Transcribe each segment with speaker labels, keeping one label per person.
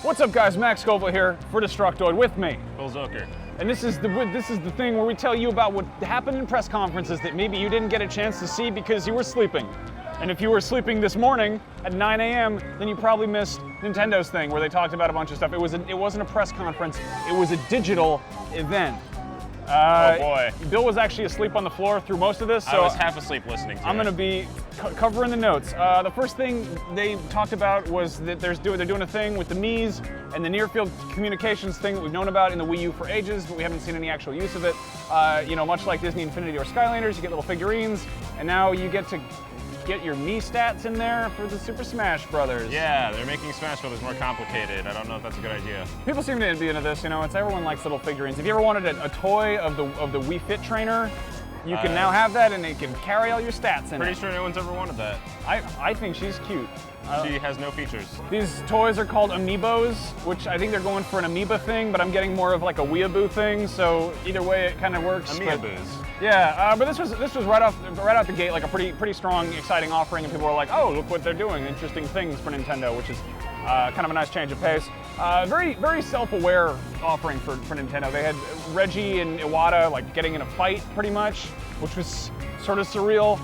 Speaker 1: What's up, guys? Max Scoville here for Destructoid with me.
Speaker 2: Bill Zoeker.
Speaker 1: And this is the thing where we tell you about what happened in press conferences that maybe you didn't get a chance to see because you were sleeping. And if you were sleeping this morning at 9 a.m., then you probably missed Nintendo's thing where they talked about a bunch of stuff. It wasn't a press conference, it was a digital event.
Speaker 2: Oh boy.
Speaker 1: Bill was actually asleep on the floor through most of this, so
Speaker 2: I was half asleep listening to
Speaker 1: I'm going to be covering the notes. The first thing they talked about was that they're doing a thing with the Mii's and the near-field communications thing that we've known about in the Wii U for ages, but we haven't seen any actual use of it. Much like Disney Infinity or Skylanders, you get little figurines, and now you get to get your Mii stats in there for the Super Smash Brothers.
Speaker 2: Yeah, they're making Smash Brothers more complicated. I don't know if that's a good idea.
Speaker 1: People seem to be into this, it's everyone likes little figurines. If you ever wanted a toy of the Wii Fit trainer, you can now have that and it can carry all your stats in it.
Speaker 2: Pretty sure no one's ever wanted that.
Speaker 1: I think she's cute.
Speaker 2: She has no features.
Speaker 1: These toys are called Amiibos, which I think they're going for an Amoeba thing, but I'm getting more of like a weeaboo thing, so either way it kind of works.
Speaker 2: Amiibos.
Speaker 1: Yeah, but this was right out the gate like a pretty strong, exciting offering, and people were like, oh, look what they're doing, interesting things for Nintendo, which is kind of a nice change of pace. Very self-aware offering for Nintendo. They had Reggie and Iwata like getting in a fight pretty much, which was sort of surreal.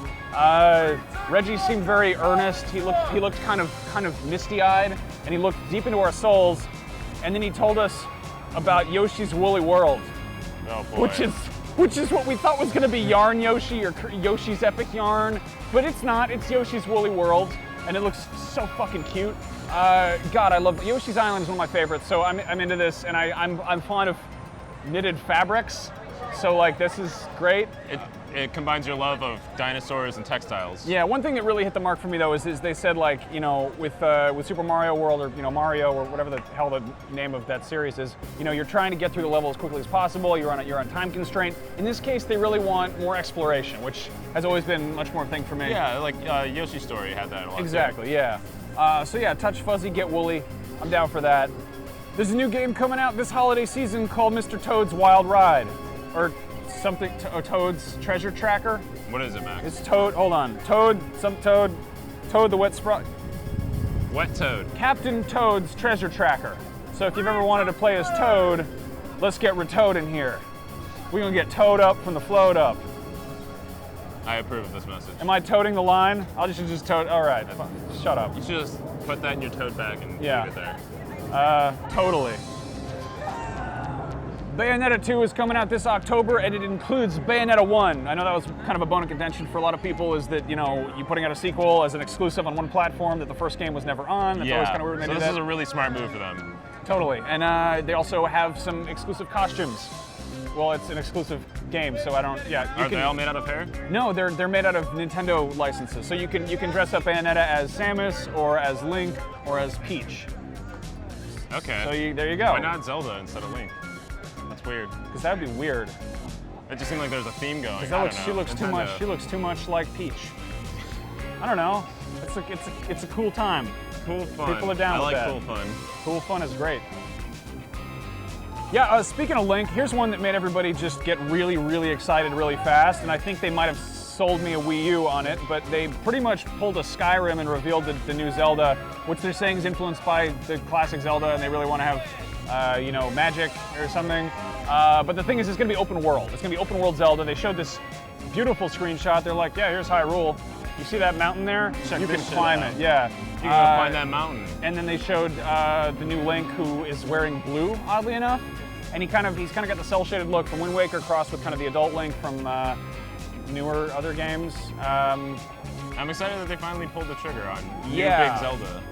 Speaker 1: Reggie seemed very earnest. He looked kind of misty-eyed, and he looked deep into our souls. And then he told us about Yoshi's Woolly World,
Speaker 2: oh boy.
Speaker 1: which is what we thought was going to be Yarn Yoshi or Yoshi's Epic Yarn, but it's not. It's Yoshi's Woolly World, and it looks so fucking cute. God, I love Yoshi's Island is one of my favorites, so I'm into this, and I'm fond of knitted fabrics. So like this is great.
Speaker 2: It combines your love of dinosaurs and textiles.
Speaker 1: Yeah, one thing that really hit the mark for me though is they said like, with Super Mario World or Mario or whatever the hell the name of that series is, you're trying to get through the level as quickly as possible, you're on time constraint. In this case, they really want more exploration, which has always been much more a thing for me.
Speaker 2: Yeah, like Yoshi's Story had that a lot.
Speaker 1: Exactly,
Speaker 2: too.
Speaker 1: Yeah. So yeah, touch fuzzy, get woolly. I'm down for that. There's a new game coming out this holiday season called Mr. Toad's Wild Ride, or something, Toad's Treasure Tracker.
Speaker 2: What is it, Max?
Speaker 1: It's Toad, hold on. Toad the Wet Sprout.
Speaker 2: Wet Toad.
Speaker 1: Captain Toad's Treasure Tracker. So if you've ever wanted to play as Toad, let's get Toad in here. We're gonna get Toad up from the float up.
Speaker 2: I approve of this message.
Speaker 1: Am I toting the line? I'll just toad, all right, shut up.
Speaker 2: You should just put that in your toad bag and leave it there.
Speaker 1: Totally. Bayonetta 2 is coming out this October, and it includes Bayonetta 1. I know that was kind of a bone of contention for a lot of people, is that, you're putting out a sequel as an exclusive on one platform that the first game was never on. That's always kind of weird when they do that.
Speaker 2: So this is a really smart move for them.
Speaker 1: Totally, and they also have some exclusive costumes. Well, it's an exclusive game, so I don't,
Speaker 2: Are they all made out of hair?
Speaker 1: No, they're made out of Nintendo licenses. So you can dress up Bayonetta as Samus, or as Link, or as Peach.
Speaker 2: Okay.
Speaker 1: So there you go.
Speaker 2: Why not Zelda instead of Link? That's weird.
Speaker 1: Because that would be weird.
Speaker 2: It just seemed like there's a theme going.
Speaker 1: She looks too much like Peach. I don't know. It's a cool time.
Speaker 2: Cool fun.
Speaker 1: People are down with that.
Speaker 2: I like cool fun.
Speaker 1: Cool fun is great. Yeah, speaking of Link, here's one that made everybody just get really, really excited really fast, and I think they might have sold me a Wii U on it, but they pretty much pulled a Skyrim and revealed the new Zelda, which they're saying is influenced by the classic Zelda, and they really want to have magic or something. But the thing is, it's going to be open world. It's going to be open world Zelda. They showed this beautiful screenshot. They're like, yeah, here's Hyrule. You see that mountain there? You can climb it. Yeah.
Speaker 2: You can go find that mountain.
Speaker 1: And then they showed the new Link, who is wearing blue, oddly enough, and he's kind of got the cel-shaded look from Wind Waker crossed with kind of the adult Link from newer other games.
Speaker 2: I'm excited that they finally pulled the trigger on new big Zelda.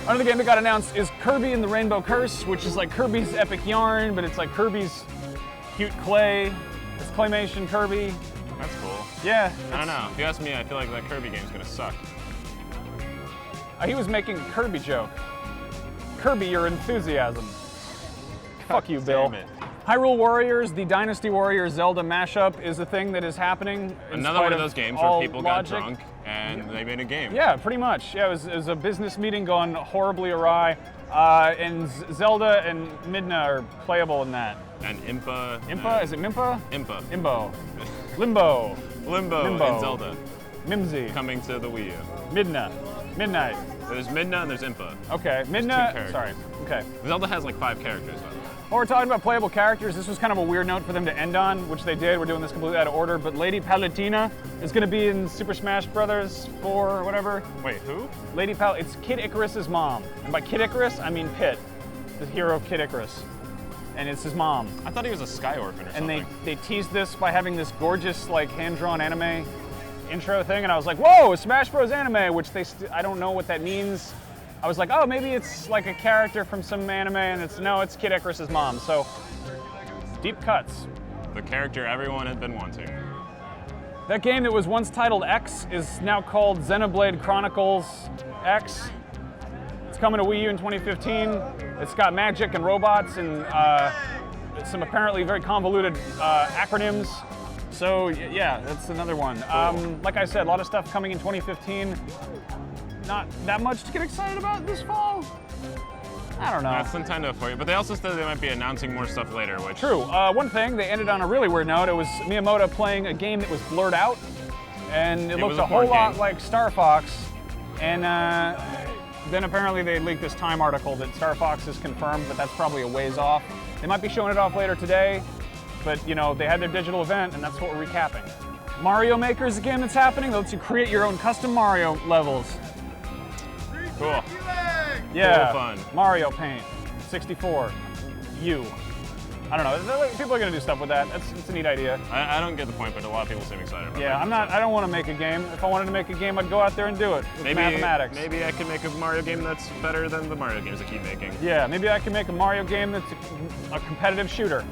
Speaker 1: Another game that got announced is Kirby and the Rainbow Curse, which is like Kirby's Epic Yarn, but it's like Kirby's cute clay. It's claymation Kirby.
Speaker 2: That's cool.
Speaker 1: Yeah.
Speaker 2: I don't know. If you ask me, I feel like that Kirby game's gonna suck.
Speaker 1: He was making a Kirby joke. Kirby your enthusiasm. Fuck you, Bill.
Speaker 2: Damn it.
Speaker 1: Hyrule Warriors, the Dynasty Warriors Zelda mashup is a thing that is happening.
Speaker 2: Another one of those games where people got drunk and they made a game.
Speaker 1: Yeah, pretty much. Yeah, it was a business meeting gone horribly awry. And Zelda and Midna are playable in that.
Speaker 2: And Impa.
Speaker 1: Impa? Is it Mimpa?
Speaker 2: Impa.
Speaker 1: Imbo. Limbo
Speaker 2: and Zelda.
Speaker 1: Mimsy.
Speaker 2: Coming to the Wii U.
Speaker 1: Midna. Midnight.
Speaker 2: There's Midna and there's Impa.
Speaker 1: Okay,
Speaker 2: two
Speaker 1: Midna.
Speaker 2: characters.
Speaker 1: Sorry. Okay.
Speaker 2: Zelda has like 5 characters, by the way.
Speaker 1: While we're talking about playable characters, this was kind of a weird note for them to end on, which they did. We're doing this completely out of order, but Lady Palutena is going to be in Super Smash Brothers 4 or whatever.
Speaker 2: Wait, who?
Speaker 1: It's Kid Icarus's mom. And by Kid Icarus, I mean Pit, the hero of Kid Icarus. And it's his mom.
Speaker 2: I thought he was a Sky Orphan or something.
Speaker 1: And they teased this by having this gorgeous, like, hand-drawn anime intro thing, and I was like, whoa, a Smash Bros. Anime, which I don't know what that means. I was like, oh, maybe it's like a character from some anime, and it's Kid Icarus's mom. So, deep cuts.
Speaker 2: The character everyone had been wanting.
Speaker 1: That game that was once titled X is now called Xenoblade Chronicles X. It's coming to Wii U in 2015. It's got magic and robots and some apparently very convoluted acronyms. So yeah, that's another one. Like I said, a lot of stuff coming in 2015. Not that much to get excited about this fall. I don't know.
Speaker 2: That's Nintendo for you. But they also said they might be announcing more stuff later, which...
Speaker 1: True. One thing, they ended on a really weird note. It was Miyamoto playing a game that was blurred out, and it looked a whole lot like Star Fox. And then apparently they leaked this Time article that Star Fox is confirmed, but that's probably a ways off. They might be showing it off later today, but you know, they had their digital event, and that's what we're recapping. Mario Maker is a game that's happening that lets you create your own custom Mario levels.
Speaker 2: Cool.
Speaker 1: Yeah.
Speaker 2: Cool fun.
Speaker 1: Mario Paint, 64. I don't know. People are gonna do stuff with that. It's a neat idea.
Speaker 2: I don't get the point, but a lot of people seem excited about it.
Speaker 1: Yeah, I don't want to make a game. If I wanted to make a game, I'd go out there and do it. With mathematics.
Speaker 2: Maybe I can make a Mario game that's better than the Mario games I keep making.
Speaker 1: Yeah, maybe I can make a Mario game that's a competitive shooter.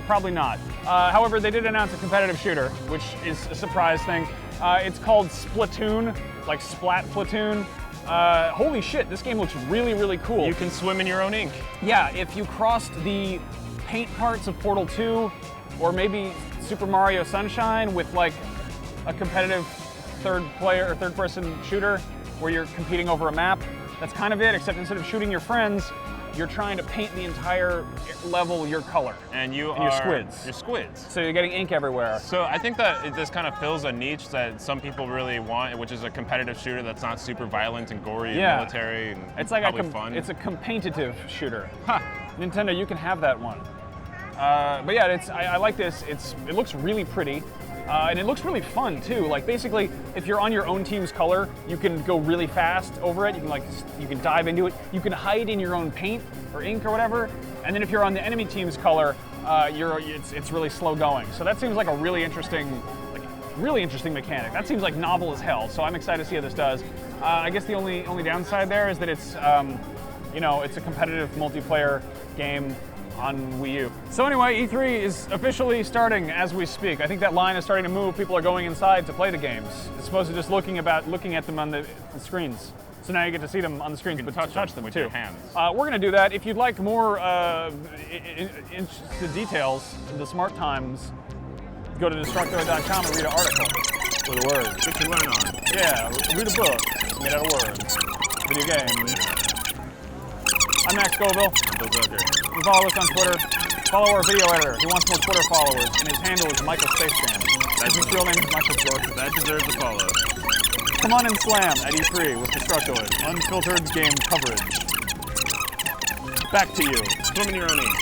Speaker 1: Probably not. However, they did announce a competitive shooter, which is a surprise thing. It's called Splatoon, like Splat Platoon. Holy shit, this game looks really, really cool.
Speaker 2: You can swim in your own ink.
Speaker 1: Yeah, if you crossed the paint parts of Portal 2, or maybe Super Mario Sunshine with like a competitive third-person shooter where you're competing over a map, that's kind of it, except instead of shooting your friends, you're trying to paint the entire level your color.
Speaker 2: And you're
Speaker 1: squids.
Speaker 2: You're squids.
Speaker 1: So you're getting ink everywhere.
Speaker 2: So I think that this kind of fills a niche that some people really want, which is a competitive shooter that's not super violent and gory and military and
Speaker 1: it's like
Speaker 2: probably fun.
Speaker 1: It's a competitive shooter. Nintendo, you can have that one. But yeah, I like this. It looks really pretty. And it looks really fun too. Like basically, if you're on your own team's color, you can go really fast over it. You can dive into it. You can hide in your own paint or ink or whatever. And then if you're on the enemy team's color, it's really slow going. So that seems like a really interesting mechanic. That seems like novel as hell. So I'm excited to see how this does. I guess the only downside there is that it's it's a competitive multiplayer game on Wii U. So anyway, E3 is officially starting as we speak. I think that line is starting to move. People are going inside to play the games, as opposed to just looking at them on the screens. So now you get to see them on the screens, but touch them
Speaker 2: with
Speaker 1: too.
Speaker 2: Your hands.
Speaker 1: We're going to do that. If you'd like more into details of the smart times, go to Destructoid.com and read an article with a word.
Speaker 2: What you learn on.
Speaker 1: Yeah, read a book made out of words. Video game. I'm Max Scoville.
Speaker 2: Bill Zoeker.
Speaker 1: You can follow us on Twitter. Follow our video editor. He wants more Twitter followers, and his handle is Michael Spacejam. That's his real name is Michael Jordan.
Speaker 2: That deserves a follow.
Speaker 1: Come on and slam at E3 with Destructoid. Unfiltered game coverage. Back to you.
Speaker 2: Swim in your own ink.